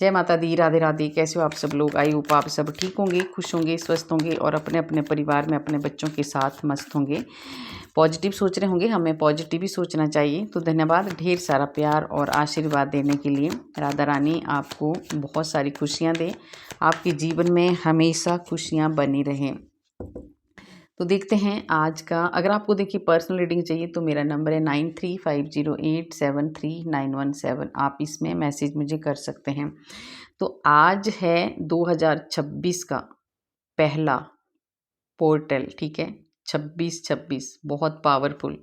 जय माता दी, राधे राधे। कैसे हो आप सब लोग? आई होप आप सब ठीक होंगे, खुश होंगे, स्वस्थ होंगे और अपने अपने परिवार में अपने बच्चों के साथ मस्त होंगे। पॉजिटिव सोच रहे होंगे, हमें पॉजिटिव ही सोचना चाहिए। तो धन्यवाद ढेर सारा प्यार और आशीर्वाद देने के लिए। राधा रानी आपको बहुत सारी खुशियाँ दे, आपके जीवन में हमेशा खुशियाँ बनी रहें। तो देखते हैं आज का। अगर आपको देखिए पर्सनल रीडिंग चाहिए तो मेरा नंबर है 9350873917। आप इसमें मैसेज मुझे कर सकते हैं। तो आज है 2026 का पहला पोर्टल, ठीक है। 2626 बहुत पावरफुल।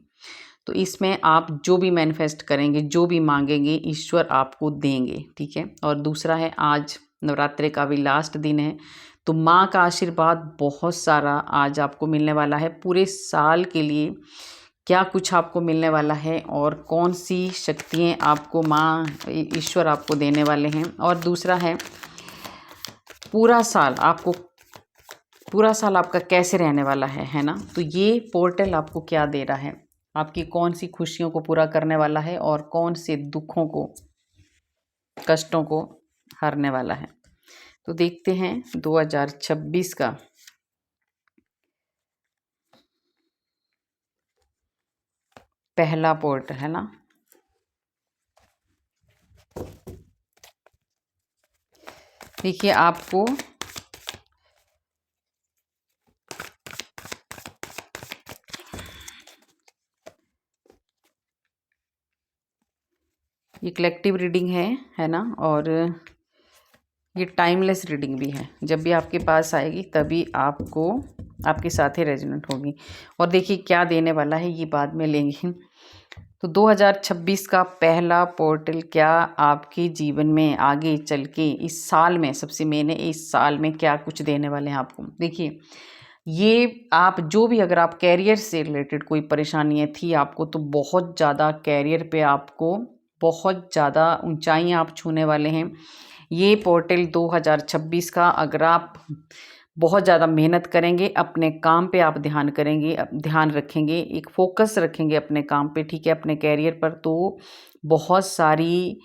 तो इसमें आप जो भी मैनिफेस्ट करेंगे, जो भी मांगेंगे, ईश्वर आपको देंगे, ठीक है। और दूसरा है, आज नवरात्रि का भी लास्ट दिन है, तो माँ का आशीर्वाद बहुत सारा आज आपको मिलने वाला है। पूरे साल के लिए क्या कुछ आपको मिलने वाला है और कौन सी शक्तियाँ आपको माँ ईश्वर आपको देने वाले हैं। और दूसरा है, पूरा साल आपका कैसे रहने वाला है ना। तो ये पोर्टल आपको क्या दे रहा है, आपकी कौन सी खुशियों को पूरा करने वाला है और कौन से दुखों को, कष्टों को हरने वाला है। तो देखते हैं 2026 का पहला पोर्टल है ना। देखिए आपको ये कलेक्टिव रीडिंग है ना। और ये टाइमलेस रीडिंग भी है। जब भी आपके पास आएगी तभी आपको आपके साथ ही रेजोनेट होगी। और देखिए क्या देने वाला है ये बाद में लेंगे। तो 2026 का पहला पोर्टल क्या आपके जीवन में आगे चल के इस साल में, सबसे मेन है इस साल में क्या कुछ देने वाले हैं आपको। देखिए ये आप जो भी, अगर आप कैरियर से रिलेटेड कोई परेशानियाँ थी आपको, तो बहुत ज़्यादा कैरियर पे आपको बहुत ज़्यादा ऊंचाइयाँ आप छूने वाले हैं। ये पोर्टल 2026 का, अगर आप बहुत ज़्यादा मेहनत करेंगे, अपने काम पे आप ध्यान करेंगे, ध्यान रखेंगे, एक फोकस रखेंगे अपने काम पे, ठीक है, अपने कैरियर पर, तो बहुत सारी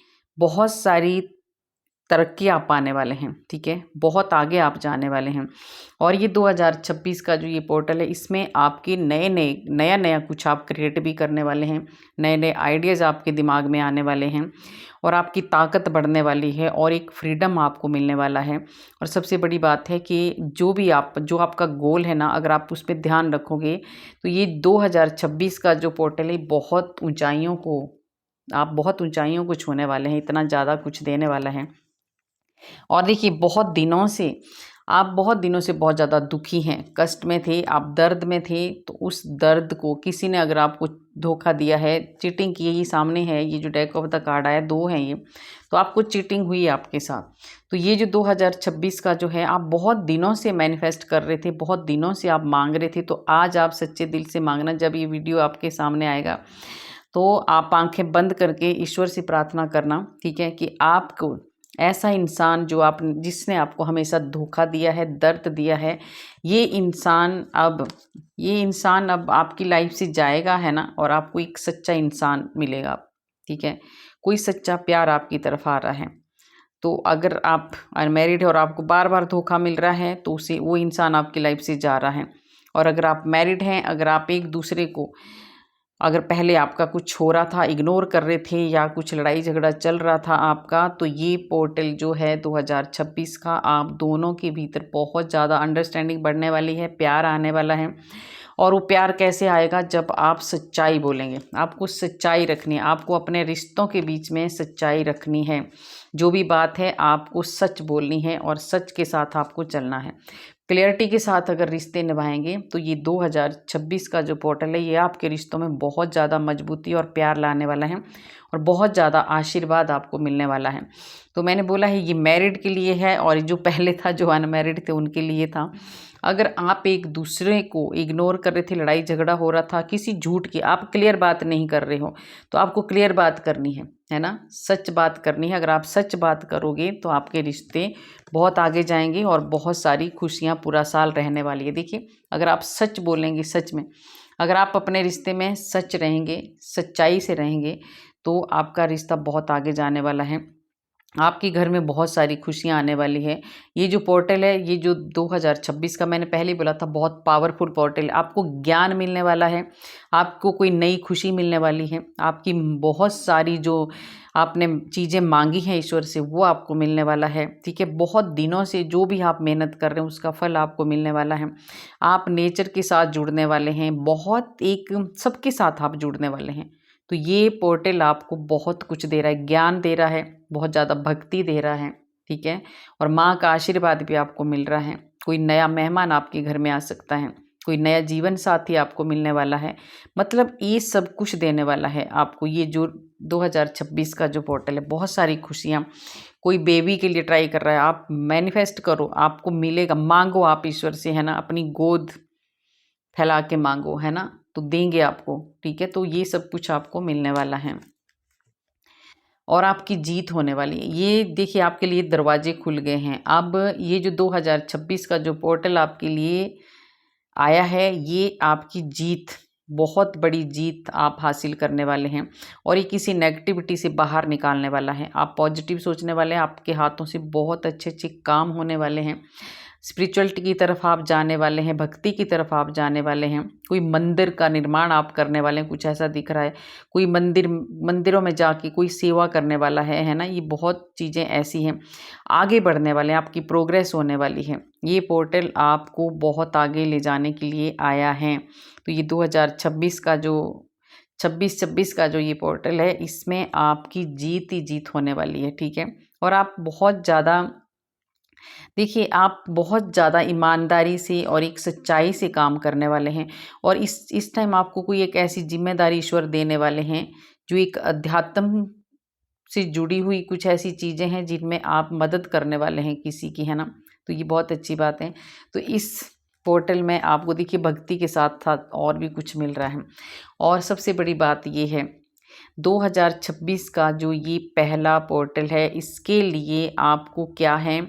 तरक्की आप पाने वाले हैं, ठीक है। बहुत आगे आप जाने वाले हैं। और ये 2026 का जो ये पोर्टल है, इसमें आपके नया नया कुछ आप क्रिएट भी करने वाले हैं। नए नए आइडियाज़ आपके दिमाग में आने वाले हैं और आपकी ताकत बढ़ने वाली है और एक फ्रीडम आपको मिलने वाला है। और सबसे बड़ी बात है कि जो आपका गोल है ना, अगर आप उस पर ध्यान रखोगे तो ये 2026 का जो पोर्टल है आप बहुत ऊंचाइयों को छूने वाले हैं। इतना ज़्यादा कुछ देने वाला है। और देखिए बहुत दिनों से बहुत ज़्यादा दुखी हैं, कष्ट में थे, आप दर्द में थे। तो उस दर्द को किसी ने अगर आपको धोखा दिया है, चीटिंग की है, ये सामने है, ये जो डेक ऑफ द कार्ड आया 2 हैं ये, तो आपको चीटिंग हुई है आपके साथ। तो ये जो 2026 का जो है, आप बहुत दिनों से मैनिफेस्ट कर रहे थे, बहुत दिनों से आप मांग रहे थे। तो आज आप सच्चे दिल से मांगना। जब ये वीडियो आपके सामने आएगा तो आप आंखें बंद करके ईश्वर से प्रार्थना करना, ठीक है, कि आपको ऐसा इंसान जिसने आपको हमेशा धोखा दिया है, दर्द दिया है, ये इंसान अब आपकी लाइफ से जाएगा, है ना। और आपको एक सच्चा इंसान मिलेगा, ठीक है। कोई सच्चा प्यार आपकी तरफ आ रहा है। तो अगर आप अनमैरिड है और आपको बार बार धोखा मिल रहा है, तो उसे वो इंसान आपकी लाइफ से जा रहा है। और अगर आप मैरिड हैं, अगर आप एक दूसरे को, अगर पहले आपका कुछ हो रहा था, इग्नोर कर रहे थे, या कुछ लड़ाई झगड़ा चल रहा था आपका, तो ये पोर्टल जो है 2026 का, आप दोनों के भीतर बहुत ज़्यादा अंडरस्टैंडिंग बढ़ने वाली है, प्यार आने वाला है। और वो प्यार कैसे आएगा? जब आप सच्चाई बोलेंगे। आपको सच्चाई रखनी है, आपको अपने रिश्तों के बीच में सच्चाई रखनी है। जो भी बात है आपको सच बोलनी है और सच के साथ आपको चलना है। क्लियरिटी के साथ अगर रिश्ते निभाएंगे तो ये 2026 का जो पोर्टल है, ये आपके रिश्तों में बहुत ज़्यादा मजबूती और प्यार लाने वाला है और बहुत ज़्यादा आशीर्वाद आपको मिलने वाला है। तो मैंने बोला है ये मैरिड के लिए है, और जो पहले था, जो अनमैरिड थे, उनके लिए था। अगर आप एक दूसरे को इग्नोर कर रहे थे, लड़ाई झगड़ा हो रहा था किसी झूठ की, आप क्लियर बात नहीं कर रहे हो, तो आपको क्लियर बात करनी है ना, सच बात करनी है। अगर आप सच बात करोगे तो आपके रिश्ते बहुत आगे जाएंगे और बहुत सारी खुशियाँ पूरा साल रहने वाली है। देखिए अगर आप सच बोलेंगे, सच में अगर आप अपने रिश्ते में सच रहेंगे, सच्चाई से रहेंगे, तो आपका रिश्ता बहुत आगे जाने वाला है। आपके घर में बहुत सारी खुशियाँ आने वाली है। ये जो पोर्टल है, ये जो 2026 का मैंने पहले ही बोला था, बहुत पावरफुल पोर्टल है। आपको ज्ञान मिलने वाला है, आपको कोई नई खुशी मिलने वाली है, आपकी बहुत सारी जो आपने चीज़ें मांगी हैं ईश्वर से वो आपको मिलने वाला है, ठीक है। बहुत दिनों से जो भी आप मेहनत कर रहे हैं उसका फल आपको मिलने वाला है। आप नेचर के साथ जुड़ने वाले हैं, बहुत एक सबके साथ आप जुड़ने वाले हैं। तो ये पोर्टल आपको बहुत कुछ दे रहा है, ज्ञान दे रहा है, बहुत ज़्यादा भक्ति दे रहा है, ठीक है। और माँ का आशीर्वाद भी आपको मिल रहा है। कोई नया मेहमान आपके घर में आ सकता है, कोई नया जीवन साथी आपको मिलने वाला है। मतलब ये सब कुछ देने वाला है आपको ये जो 2026 का जो पोर्टल है। बहुत सारी खुशियाँ, कोई बेबी के लिए ट्राई कर रहा है, आप मैनिफेस्ट करो, आपको मिलेगा। मांगो आप ईश्वर से, है ना, अपनी गोद फैला के मांगो, है ना, तो देंगे आपको, ठीक है। तो ये सब कुछ आपको मिलने वाला है और आपकी जीत होने वाली है। ये देखिए आपके लिए दरवाजे खुल गए हैं। अब ये जो 2026 का जो पोर्टल आपके लिए आया है, ये आपकी जीत, बहुत बड़ी जीत आप हासिल करने वाले हैं और ये किसी नेगेटिविटी से बाहर निकालने वाला है। आप पॉजिटिव सोचने वाले हैं, आपके हाथों से बहुत अच्छे अच्छे काम होने वाले हैं। स्पिरिचुअलिटी की तरफ आप जाने वाले हैं, भक्ति की तरफ आप जाने वाले हैं। कोई मंदिर का निर्माण आप करने वाले हैं, कुछ ऐसा दिख रहा है। कोई मंदिरों में जाके कोई सेवा करने वाला है ना। ये बहुत चीज़ें ऐसी हैं, आगे बढ़ने वाले हैं, आपकी प्रोग्रेस होने वाली है। ये पोर्टल आपको बहुत आगे ले जाने के लिए आया है। तो ये 2026 का जो 26 का जो ये पोर्टल है, इसमें आपकी जीत ही जीत होने वाली है, ठीक है। और आप बहुत ज़्यादा, देखिए आप बहुत ज़्यादा ईमानदारी से और एक सच्चाई से काम करने वाले हैं और इस टाइम आपको कोई एक ऐसी जिम्मेदारी ईश्वर देने वाले हैं जो एक अध्यात्म से जुड़ी हुई कुछ ऐसी चीज़ें हैं जिनमें आप मदद करने वाले हैं किसी की, है ना। तो ये बहुत अच्छी बात है। तो इस पोर्टल में आपको देखिए भक्ति के साथ साथ और भी कुछ मिल रहा है। और सबसे बड़ी बात ये है, 2026 का जो ये पहला पोर्टल है, इसके लिए आपको क्या है,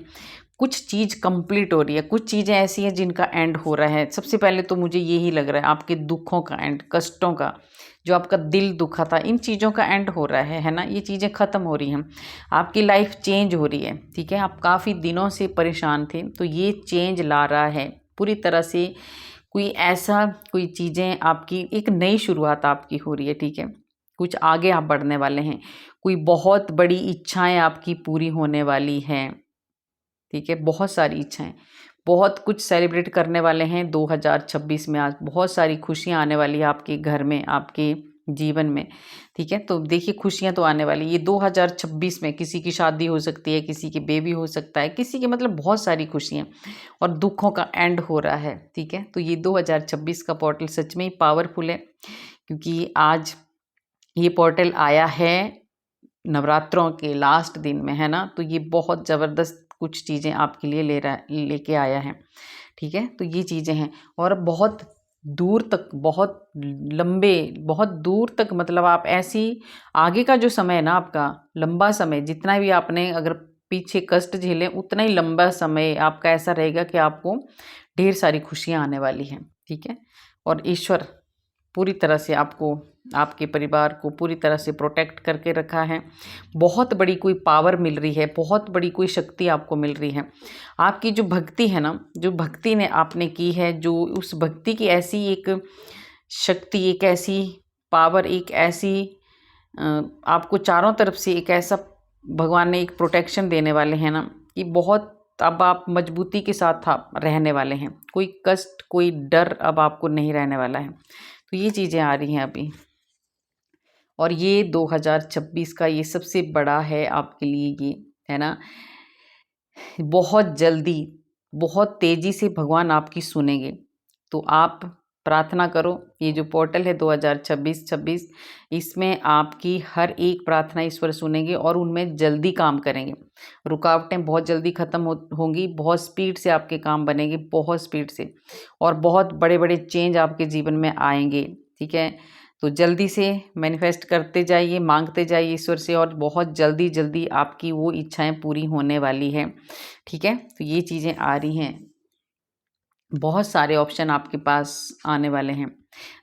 कुछ चीज़ कंप्लीट हो रही है, कुछ चीज़ें ऐसी हैं जिनका एंड हो रहा है। सबसे पहले तो मुझे यही लग रहा है, आपके दुखों का एंड, कष्टों का, जो आपका दिल दुखा था, इन चीज़ों का एंड हो रहा है ना। ये चीज़ें ख़त्म हो रही हैं, आपकी लाइफ चेंज हो रही है, ठीक है। आप काफ़ी दिनों से परेशान थे, तो ये चेंज ला रहा है पूरी तरह से। कोई चीज़ें आपकी, एक नई शुरुआत आपकी हो रही है, ठीक है। कुछ आगे आप बढ़ने वाले हैं, कोई बहुत बड़ी इच्छाएं आपकी पूरी होने वाली हैं, ठीक है। बहुत सारी इच्छाएं, बहुत कुछ सेलिब्रेट करने वाले हैं 2026 में। आज बहुत सारी खुशियां आने वाली है आपके घर में, आपके जीवन में, ठीक है। तो देखिए खुशियां तो आने वाली, ये 2026 में किसी की शादी हो सकती है, किसी की बेबी हो सकता है, किसी की, मतलब बहुत सारी खुशियां और दुखों का एंड हो रहा है, ठीक है। तो ये 2026 का पोर्टल सच में ही पावरफुल है, क्योंकि आज ये पोर्टल आया है नवरात्रों के लास्ट दिन में, है ना। तो ये बहुत ज़बरदस्त कुछ चीज़ें आपके लिए लेके आया है, ठीक है। तो ये चीज़ें हैं और बहुत दूर तक, बहुत लंबे, बहुत दूर तक, मतलब आप ऐसी, आगे का जो समय है ना आपका, लंबा समय, जितना भी आपने अगर पीछे कष्ट झेले, उतना ही लंबा समय आपका ऐसा रहेगा कि आपको ढेर सारी खुशियाँ आने वाली हैं, ठीक है। और ईश्वर पूरी तरह से आपको, आपके परिवार को पूरी तरह से प्रोटेक्ट करके रखा है। बहुत बड़ी कोई पावर मिल रही है, बहुत बड़ी कोई शक्ति आपको मिल रही है। आपकी जो भक्ति है ना, जो भक्ति ने आपने की है, जो उस भक्ति की ऐसी एक शक्ति, एक ऐसी पावर, एक ऐसी आपको चारों तरफ से एक ऐसा भगवान ने एक प्रोटेक्शन देने वाले हैं ना, कि बहुत अब आप मजबूती के साथ आप रहने वाले हैं। कोई कष्ट, कोई डर अब आपको नहीं रहने वाला है। तो ये चीज़ें आ रही हैं अभी। और ये 2026 का ये सबसे बड़ा है आपके लिए, ये है ना। बहुत जल्दी, बहुत तेज़ी से भगवान आपकी सुनेंगे। तो आप प्रार्थना करो, ये जो पोर्टल है 2026, इसमें आपकी हर एक प्रार्थना ईश्वर सुनेंगे और उनमें जल्दी काम करेंगे। रुकावटें बहुत जल्दी ख़त्म होंगी, बहुत स्पीड से आपके काम बनेंगे, बहुत स्पीड से, और बहुत बड़े बड़े चेंज आपके जीवन में आएंगे, ठीक है। तो जल्दी से मैनिफेस्ट करते जाइए, मांगते जाइए ईश्वर से, और बहुत जल्दी जल्दी आपकी वो इच्छाएं पूरी होने वाली है, ठीक है। तो ये चीज़ें आ रही हैं। बहुत सारे ऑप्शन आपके पास आने वाले हैं।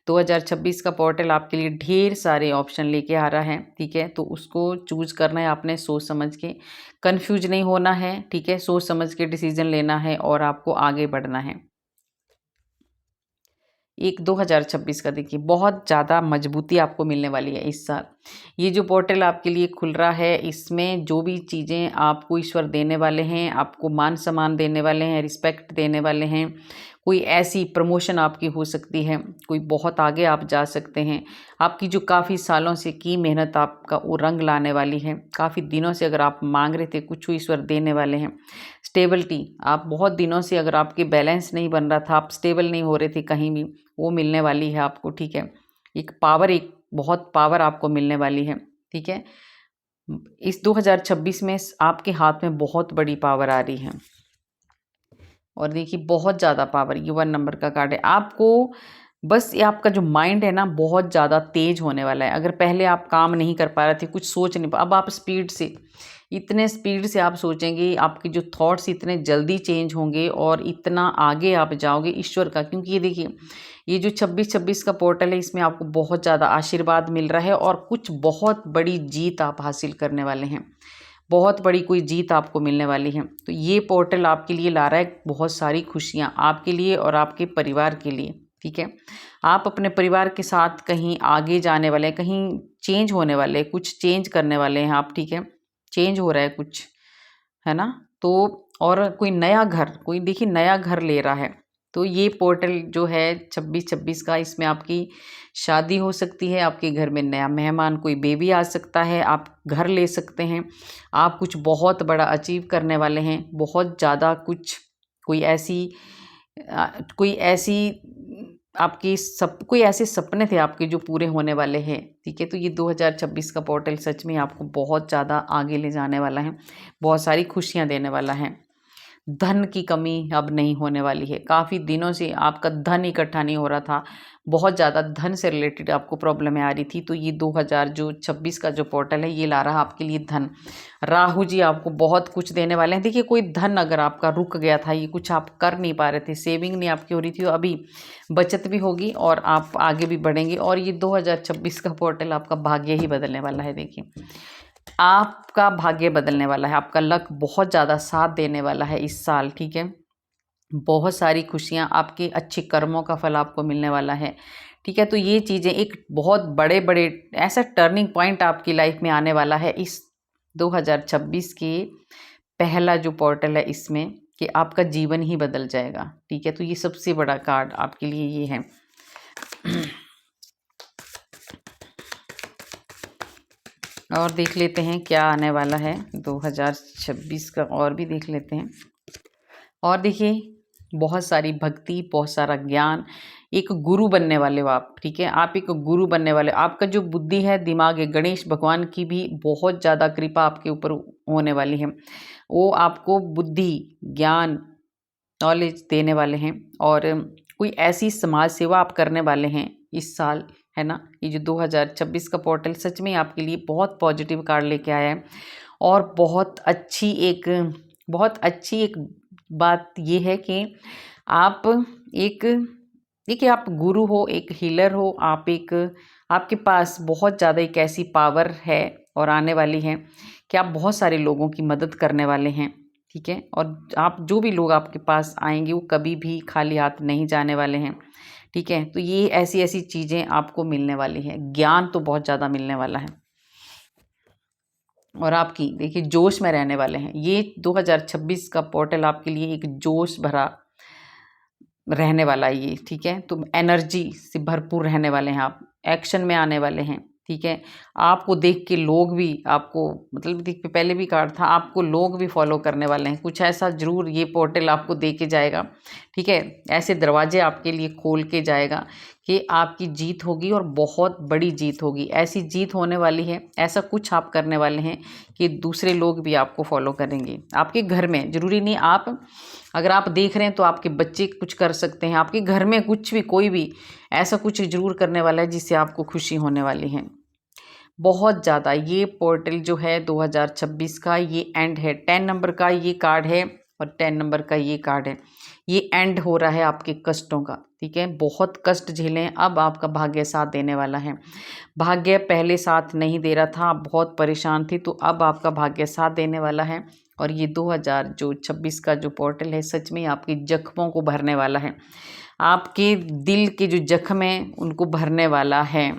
2026 का पोर्टल आपके लिए ढेर सारे ऑप्शन लेके आ रहा है, ठीक है। तो उसको चूज करना है आपने सोच समझ के, कंफ्यूज नहीं होना है, ठीक है। सोच समझ के डिसीजन लेना है और आपको आगे बढ़ना है। एक 2026 का देखिए बहुत ज़्यादा मजबूती आपको मिलने वाली है इस साल। ये जो पोर्टल आपके लिए खुल रहा है, इसमें जो भी चीज़ें आपको ईश्वर देने वाले हैं, आपको मान सम्मान देने वाले हैं, रिस्पेक्ट देने वाले हैं, कोई ऐसी प्रमोशन आपकी हो सकती है, कोई बहुत आगे आप जा सकते हैं। आपकी जो काफ़ी सालों से की मेहनत आपका वो रंग लाने वाली है। काफ़ी दिनों से अगर आप मांग रहे थे कुछ, ईश्वर देने वाले हैं। स्टेबिलिटी, आप बहुत दिनों से अगर आपके बैलेंस नहीं बन रहा था, आप स्टेबल नहीं हो रहे थे कहीं भी, वो मिलने वाली है आपको, ठीक है। एक बहुत पावर आपको मिलने वाली है, ठीक है। इस 2026 में आपके हाथ में बहुत बड़ी पावर आ रही है और देखिए बहुत ज़्यादा पावर, ये 1 नंबर का कार्ड है आपको। बस ये आपका जो माइंड है ना बहुत ज़्यादा तेज होने वाला है। अगर पहले आप काम नहीं कर पा रहे थे, कुछ सोच नहीं पा, अब आप स्पीड से, इतने स्पीड से आप सोचेंगे, आपके जो थॉट्स इतने जल्दी चेंज होंगे और इतना आगे आप जाओगे ईश्वर का। क्योंकि ये देखिए ये जो 26-26 का पोर्टल है, इसमें आपको बहुत ज़्यादा आशीर्वाद मिल रहा है और कुछ बहुत बड़ी जीत आप हासिल करने वाले हैं। बहुत बड़ी कोई जीत आपको मिलने वाली है। तो ये पोर्टल आपके लिए ला रहा है बहुत सारी खुशियाँ आपके लिए और आपके परिवार के लिए, ठीक है। आप अपने परिवार के साथ कहीं आगे जाने वाले हैं, कहीं चेंज होने वाले हैं, कुछ चेंज करने वाले हैं आप, ठीक है। चेंज हो रहा है कुछ, है ना। तो और कोई नया घर, कोई देखिए नया घर ले रहा है। तो ये पोर्टल जो है 26-26 का, इसमें आपकी शादी हो सकती है, आपके घर में नया मेहमान, कोई बेबी आ सकता है, आप घर ले सकते हैं, आप कुछ बहुत बड़ा अचीव करने वाले हैं, बहुत ज़्यादा कुछ, कोई ऐसी आपकी कोई ऐसे सपने थे आपके जो पूरे होने वाले हैं, ठीक है। तो ये 2026 का पोर्टल सच में आपको बहुत ज़्यादा आगे ले जाने वाला है, बहुत सारी खुशियाँ देने वाला है। धन की कमी अब नहीं होने वाली है। काफ़ी दिनों से आपका धन इकट्ठा नहीं हो रहा था, बहुत ज़्यादा धन से रिलेटेड आपको प्रॉब्लमें आ रही थी। तो ये 2026 का जो पोर्टल है, ये ला रहा है आपके लिए धन। राहु जी आपको बहुत कुछ देने वाले हैं। देखिए कोई धन अगर आपका रुक गया था, ये कुछ आप कर नहीं पा रहे थे, सेविंग नहीं आपकी हो रही थी, तो अभी बचत भी होगी और आप आगे भी बढ़ेंगे। और ये 2026 का पोर्टल आपका भाग्य ही बदलने वाला है। देखिए आपका भाग्य बदलने वाला है, आपका लक बहुत ज़्यादा साथ देने वाला है इस साल, ठीक है। बहुत सारी खुशियाँ, आपके अच्छे कर्मों का फल आपको मिलने वाला है, ठीक है। तो ये चीज़ें एक बहुत बड़े बड़े ऐसा टर्निंग पॉइंट आपकी लाइफ में आने वाला है इस 2026 के पहला जो पोर्टल है इसमें, कि आपका जीवन ही बदल जाएगा, ठीक है। तो ये सबसे बड़ा कार्ड आपके लिए ये है। और देख लेते हैं क्या आने वाला है 2026 का, और भी देख लेते हैं। और देखिए बहुत सारी भक्ति, बहुत सारा ज्ञान, एक गुरु बनने वाले हो आप, ठीक है। आप एक गुरु बनने वाले, आपका जो बुद्धि है, दिमाग है, गणेश भगवान की भी बहुत ज़्यादा कृपा आपके ऊपर होने वाली है। वो आपको बुद्धि, ज्ञान, नॉलेज देने वाले हैं और कोई ऐसी समाज सेवा आप करने वाले हैं इस साल, है ना। ये जो 2026 का पोर्टल सच में आपके लिए बहुत पॉजिटिव कार्ड लेके आया है। और बहुत अच्छी एक बात ये है कि आप एक देखिए आप गुरु हो, एक हीलर हो, आपके पास बहुत ज़्यादा एक ऐसी पावर है और आने वाली है कि आप बहुत सारे लोगों की मदद करने वाले हैं, ठीक है। और आप जो भी लोग आपके पास आएंगे वो कभी भी खाली हाथ नहीं जाने वाले हैं, ठीक है। तो ये ऐसी ऐसी चीज़ें आपको मिलने वाली हैं, ज्ञान तो बहुत ज़्यादा मिलने वाला है। और आपकी देखिए जोश में रहने वाले हैं। ये 2026 का पोर्टल आपके लिए एक जोश भरा रहने वाला है ये, ठीक है। तो एनर्जी से भरपूर रहने वाले हैं आप, एक्शन में आने वाले हैं, ठीक है। आपको देख के लोग भी आपको, मतलब देख पहले भी कार्ड था, आपको लोग भी फॉलो करने वाले हैं। कुछ ऐसा ज़रूर ये पोर्टल आपको दे के जाएगा, ठीक है। ऐसे दरवाजे आपके लिए खोल के जाएगा कि आपकी जीत होगी और बहुत बड़ी जीत होगी। ऐसी जीत होने वाली है, ऐसा कुछ आप करने वाले हैं कि दूसरे लोग भी आपको फॉलो करेंगे। आपके घर में, ज़रूरी नहीं आप अगर आप देख रहे हैं तो आपके बच्चे कुछ कर सकते हैं, आपके घर में कुछ भी, कोई भी ऐसा कुछ ज़रूर करने वाला है जिससे आपको खुशी होने वाली है बहुत ज़्यादा। ये पोर्टल जो है 2026 का ये एंड है, 10 नंबर का ये कार्ड है और 10 नंबर का ये कार्ड है। ये एंड हो रहा है आपके कष्टों का, ठीक है। बहुत कष्ट झेले, अब आपका भाग्य साथ देने वाला है। भाग्य पहले साथ नहीं दे रहा था, आप बहुत परेशान थी, तो अब आपका भाग्य साथ देने वाला है। और ये 2026 का जो पोर्टल है सच में आपके जख्मों को भरने वाला है। आपके दिल के जो जख्म हैं उनको भरने वाला है,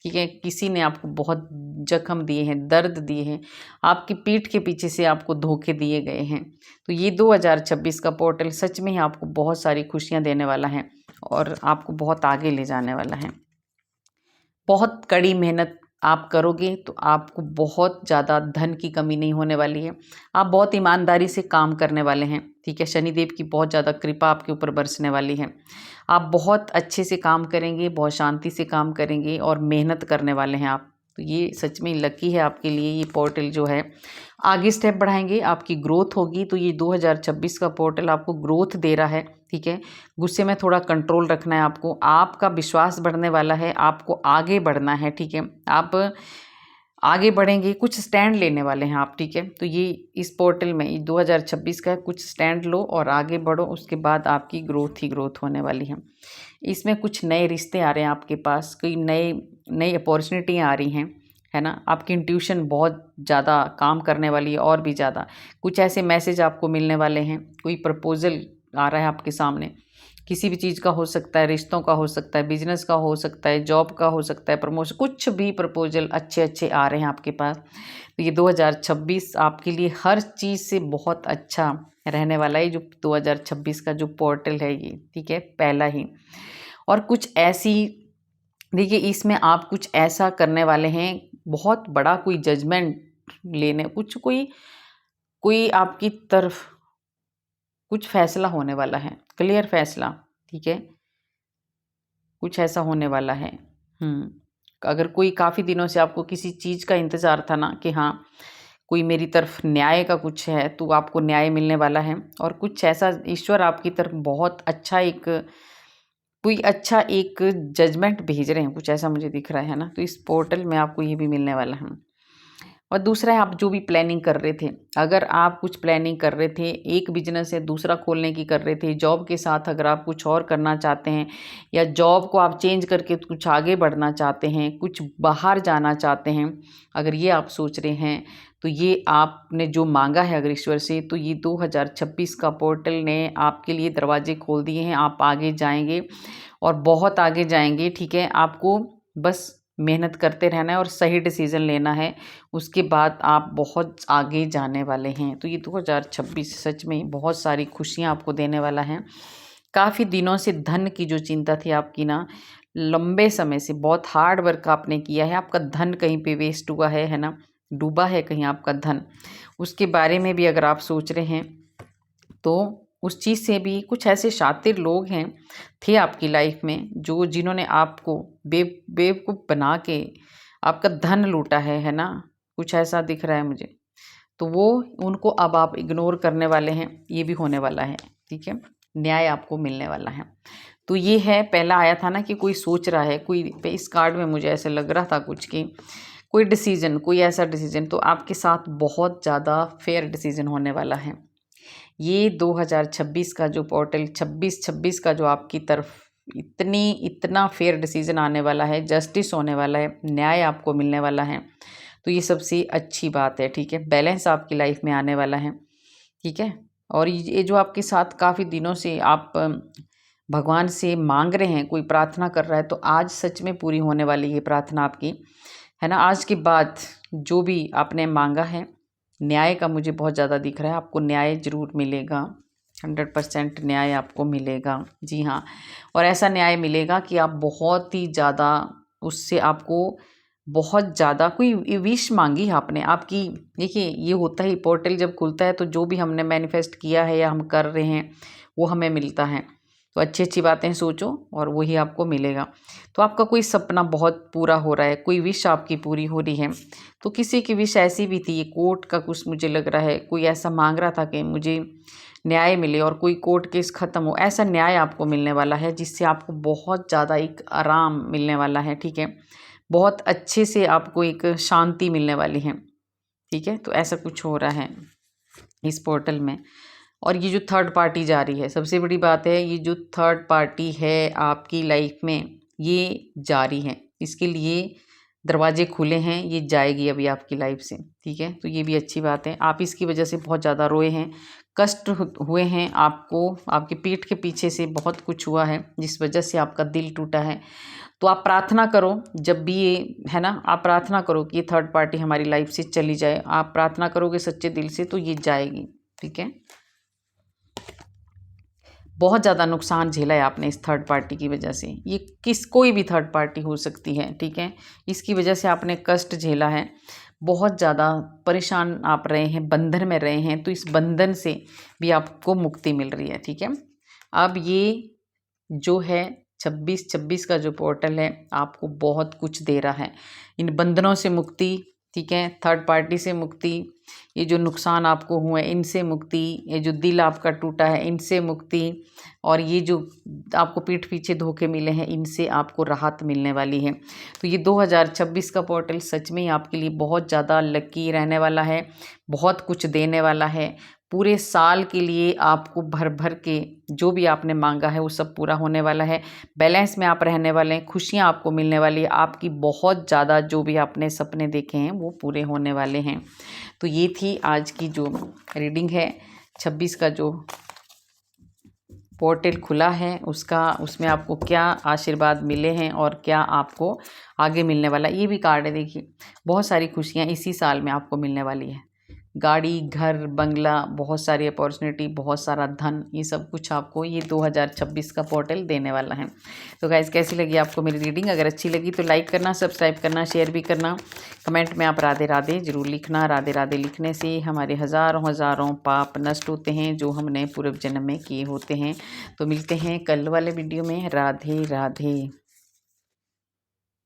ठीक है। किसी ने आपको बहुत जख्म दिए हैं, दर्द दिए हैं, आपकी पीठ के पीछे से आपको धोखे दिए गए हैं। तो ये 2026 का पोर्टल सच में ही आपको बहुत सारी खुशियां देने वाला है और आपको बहुत आगे ले जाने वाला है। बहुत कड़ी मेहनत आप करोगे तो आपको बहुत ज़्यादा धन की कमी नहीं होने वाली है। आप बहुत ईमानदारी से काम करने वाले हैं, ठीक है। शनिदेव की बहुत ज़्यादा कृपा आपके ऊपर बरसने वाली है। आप बहुत अच्छे से काम करेंगे, बहुत शांति से काम करेंगे और मेहनत करने वाले हैं आप। तो ये सच में लकी है आपके लिए। ये पोर्टल जो है आगे स्टेप बढ़ाएंगे, आपकी ग्रोथ होगी। तो ये 2026 का पोर्टल आपको ग्रोथ दे रहा है, ठीक है। गुस्से में थोड़ा कंट्रोल रखना है आपको, आपका विश्वास बढ़ने वाला है, आपको आगे बढ़ना है, ठीक है। आप आगे बढ़ेंगे, कुछ स्टैंड लेने वाले हैं आप, ठीक है। तो ये इस पोर्टल में 2026 का कुछ स्टैंड लो और आगे बढ़ो, उसके बाद आपकी ग्रोथ ही ग्रोथ होने वाली है। इसमें कुछ नए रिश्ते आ रहे हैं आपके पास, कोई नई अपॉर्चुनिटियाँ आ रही हैं, है ना। आपकी इंट्यूशन बहुत ज़्यादा काम करने वाली है और भी ज़्यादा। कुछ ऐसे मैसेज आपको मिलने वाले हैं, कोई प्रपोजल आ रहा है आपके सामने, किसी भी चीज़ का हो सकता है, रिश्तों का हो सकता है, बिजनेस का हो सकता है, जॉब का हो सकता है, प्रमोशन, कुछ भी प्रपोजल अच्छे अच्छे आ रहे हैं आपके पास। तो ये 2026 आपके लिए हर चीज़ से बहुत अच्छा रहने वाला है। जो 2026 का जो पोर्टल है ये, ठीक है, पहला ही। और कुछ ऐसी, देखिए इसमें आप कुछ ऐसा करने वाले हैं, बहुत बड़ा कोई जजमेंट लेने, कुछ कोई कोई आपकी तरफ कुछ फैसला होने वाला है, क्लियर फैसला, ठीक है। कुछ ऐसा होने वाला है। अगर कोई काफ़ी दिनों से आपको किसी चीज़ का इंतज़ार था ना कि हाँ कोई मेरी तरफ न्याय का कुछ है, तो आपको न्याय मिलने वाला है। और कुछ ऐसा ईश्वर आपकी तरफ बहुत अच्छा एक जजमेंट भेज रहे हैं, कुछ ऐसा मुझे दिख रहा है ना। तो इस पोर्टल में आपको ये भी मिलने वाला है। और दूसरा है, आप जो भी प्लानिंग कर रहे थे, अगर आप कुछ प्लानिंग कर रहे थे, एक बिजनेस है दूसरा खोलने की कर रहे थे, जॉब के साथ अगर आप कुछ और करना चाहते हैं, या जॉब को आप चेंज करके कुछ आगे बढ़ना चाहते हैं, कुछ बाहर जाना चाहते हैं, अगर ये आप सोच रहे हैं, तो ये आपने जो मांगा है अगर ईश्वर से, तो ये 2026 का पोर्टल ने आपके लिए दरवाजे खोल दिए हैं। आप आगे जाएंगे और बहुत आगे जाएंगे, ठीक है। आपको बस मेहनत करते रहना है और सही डिसीज़न लेना है, उसके बाद आप बहुत आगे जाने वाले हैं। तो ये 2026 सच में बहुत सारी खुशियाँ आपको देने वाला है। काफ़ी दिनों से धन की जो चिंता थी आपकी ना, लंबे समय से बहुत हार्ड वर्क आपने किया है, आपका धन कहीं पे वेस्ट हुआ है ना, डूबा है कहीं आपका धन, उसके बारे में भी अगर आप सोच रहे हैं तो उस चीज़ से भी कुछ ऐसे शातिर लोग हैं थे आपकी लाइफ में, जो जिन्होंने आपको बेवकूफ़ बना के आपका धन लूटा है ना, कुछ ऐसा दिख रहा है मुझे। तो वो उनको अब आप इग्नोर करने वाले हैं, ये भी होने वाला है, ठीक है। न्याय आपको मिलने वाला है। तो ये है, पहला आया था ना कि कोई सोच रहा है, कोई पे इस कार्ड में मुझे ऐसे लग रहा था कुछ कि कोई डिसीजन, कोई ऐसा डिसीजन, तो आपके साथ बहुत ज़्यादा फेयर डिसीजन होने वाला है। ये 2026 का जो पोर्टल 26 का जो आपकी तरफ इतना फेयर डिसीजन आने वाला है, जस्टिस होने वाला है, न्याय आपको मिलने वाला है। तो ये सबसे अच्छी बात है, ठीक है। बैलेंस आपकी लाइफ में आने वाला है, ठीक है। और ये जो आपके साथ काफ़ी दिनों से आप भगवान से मांग रहे हैं, कोई प्रार्थना कर रहा है, तो आज सच में पूरी होने वाली है प्रार्थना आपकी, है ना। आज के बाद जो भी आपने मांगा है, न्याय का मुझे बहुत ज़्यादा दिख रहा है, आपको न्याय ज़रूर मिलेगा, 100% न्याय आपको मिलेगा, जी हाँ। और ऐसा न्याय मिलेगा कि आप बहुत ही ज़्यादा, उससे आपको बहुत ज़्यादा कोई विश मांगी है आपने, आपकी, देखिए ये होता ही, पोर्टल जब खुलता है तो जो भी हमने मैनिफेस्ट किया है या हम कर रहे हैं वो हमें मिलता है। तो अच्छी अच्छी बातें सोचो और वही आपको मिलेगा। तो आपका कोई सपना बहुत पूरा हो रहा है, कोई विश आपकी पूरी हो रही है, तो किसी की विश ऐसी भी थी, कोर्ट का कुछ मुझे लग रहा है, कोई ऐसा मांग रहा था कि मुझे न्याय मिले और कोई कोर्ट केस ख़त्म हो, ऐसा न्याय आपको मिलने वाला है, जिससे आपको बहुत ज़्यादा एक आराम मिलने वाला है, ठीक है। बहुत अच्छे से आपको एक शांति मिलने वाली है, ठीक है। तो ऐसा कुछ हो रहा है इस पोर्टल में। और ये जो थर्ड पार्टी जा रही है, सबसे बड़ी बात है, ये जो थर्ड पार्टी है आपकी लाइफ में ये जा रही है, इसके लिए दरवाजे खुले हैं, ये जाएगी अभी आपकी लाइफ से, ठीक है। तो ये भी अच्छी बात है। आप इसकी वजह से बहुत ज़्यादा रोए हैं, कष्ट हुए हैं आपको, आपकी पीठ के पीछे से बहुत कुछ हुआ है जिस वजह से आपका दिल टूटा है। तो आप प्रार्थना करो, जब भी ये है ना, आप प्रार्थना करो कि ये थर्ड पार्टी हमारी लाइफ से चली जाए। आप प्रार्थना करोगे सच्चे दिल से तो ये जाएगी, ठीक है। बहुत ज़्यादा नुकसान झेला है आपने इस थर्ड पार्टी की वजह से। ये कोई भी थर्ड पार्टी हो सकती है, ठीक है। इसकी वजह से आपने कष्ट झेला है, बहुत ज़्यादा परेशान आप रहे हैं, बंधन में रहे हैं। तो इस बंधन से भी आपको मुक्ति मिल रही है, ठीक है। अब ये जो है 26-26 का जो पोर्टल है आपको बहुत कुछ दे रहा है। इन बंधनों से मुक्ति, ठीक है, थर्ड पार्टी से मुक्ति, ये जो नुकसान आपको हुए इनसे मुक्ति, ये जो दिल आपका टूटा है इनसे मुक्ति, और ये जो आपको पीठ पीछे धोखे मिले हैं इनसे आपको राहत मिलने वाली है। तो ये 2026 का पोर्टल सच में ही आपके लिए बहुत ज़्यादा लकी रहने वाला है, बहुत कुछ देने वाला है। पूरे साल के लिए आपको भर भर के जो भी आपने मांगा है वो सब पूरा होने वाला है। बैलेंस में आप रहने वाले हैं, खुशियाँ आपको मिलने वाली है, आपकी बहुत ज़्यादा जो भी आपने सपने देखे हैं वो पूरे होने वाले हैं। तो ये थी आज की जो रीडिंग है, 26 का जो पोर्टल खुला है उसमें आपको क्या आशीर्वाद मिले हैं और क्या आपको आगे मिलने वाला है। ये भी कार्ड है, देखिए बहुत सारी खुशियाँ इसी साल में आपको मिलने वाली है। गाड़ी, घर, बंगला, बहुत सारी अपॉर्चुनिटी, बहुत सारा धन, ये सब कुछ आपको ये 2026 का पोर्टल देने वाला है। तो गाइस, कैसी लगी आपको मेरी रीडिंग? अगर अच्छी लगी तो लाइक करना, सब्सक्राइब करना, शेयर भी करना। कमेंट में आप राधे राधे ज़रूर लिखना। राधे राधे लिखने से हमारे हज़ारों हज़ारों पाप नष्ट होते हैं जो हमने पूर्व जन्म में किए होते हैं। तो मिलते हैं कल वाले वीडियो में। राधे राधे।